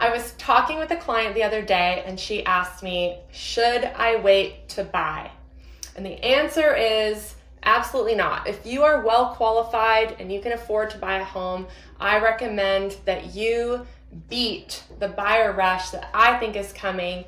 I was talking with a client the other day and she asked me, should I wait to buy? And the answer is absolutely not. If you are well qualified and you can afford to buy a home, I recommend that you beat the buyer rush that I think is coming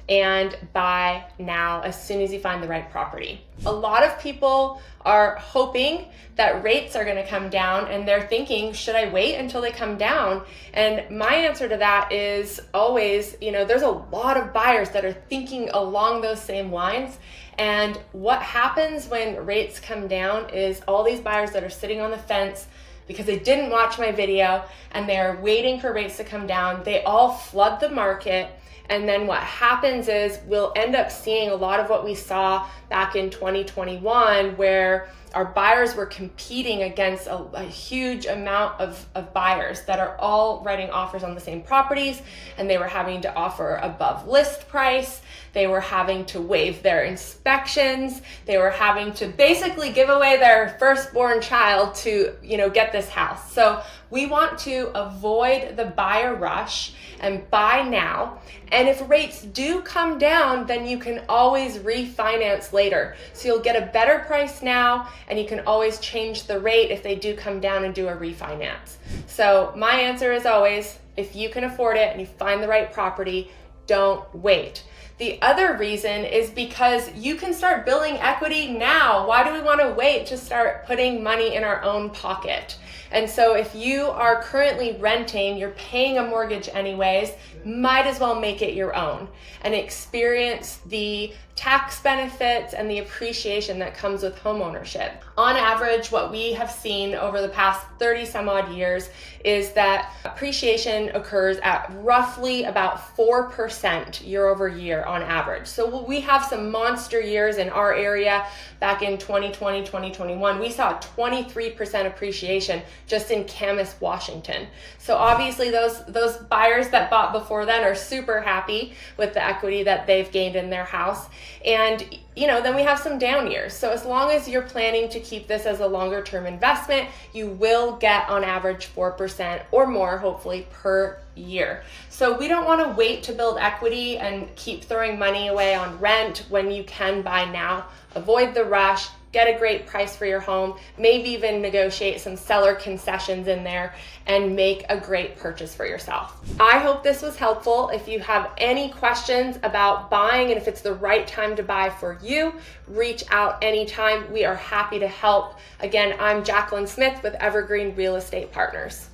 and buy now as soon as you find the right property. A lot of people are hoping that rates are going to come down and they're thinking, should I wait until they come down? And my answer to that is always, there's a lot of buyers that are thinking along those same lines. And what happens when rates come down is all these buyers that are sitting on the fence because they didn't watch my video and they're waiting for rates to come down, they all flood the market. And then what happens is we'll end up seeing a lot of what we saw back in 2021, where our buyers were competing against a huge amount of buyers that are all writing offers on the same properties, and they were having to offer above list price. They were having to waive their inspections. They were having to basically give away their firstborn child to, get this house. So we want to avoid the buyer rush and buy now. And if rates do come down, then you can always refinance later. So you'll get a better price now, and you can always change the rate if they do come down and do a refinance. So my answer is always, if you can afford it and you find the right property, don't wait. The other reason is because you can start building equity now. Why do we want to wait to start putting money in our own pocket? And so if you are currently renting, you're paying a mortgage anyways, might as well make it your own and experience the tax benefits and the appreciation that comes with homeownership. On average, what we have seen over the past 30 some odd years is that appreciation occurs at roughly about 4% year over year on average. So we have some monster years in our area. Back in 2020, 2021, we saw 23% appreciation just in Camas, Washington. So obviously those buyers that bought before then are super happy with the equity that they've gained in their house. And then we have some down years. So as long as you're planning to keep this as a longer term investment, you will get on average 4% or more, hopefully, per year. So we don't want to wait to build equity and keep throwing money away on rent when you can buy now. Avoid the rush, get a great price for your home, maybe even negotiate some seller concessions in there and make a great purchase for yourself. I hope this was helpful. If you have any questions about buying and if it's the right time to buy for you, reach out anytime. We are happy to help. Again, I'm Jacqueline Smith with Evergreen Real Estate Partners.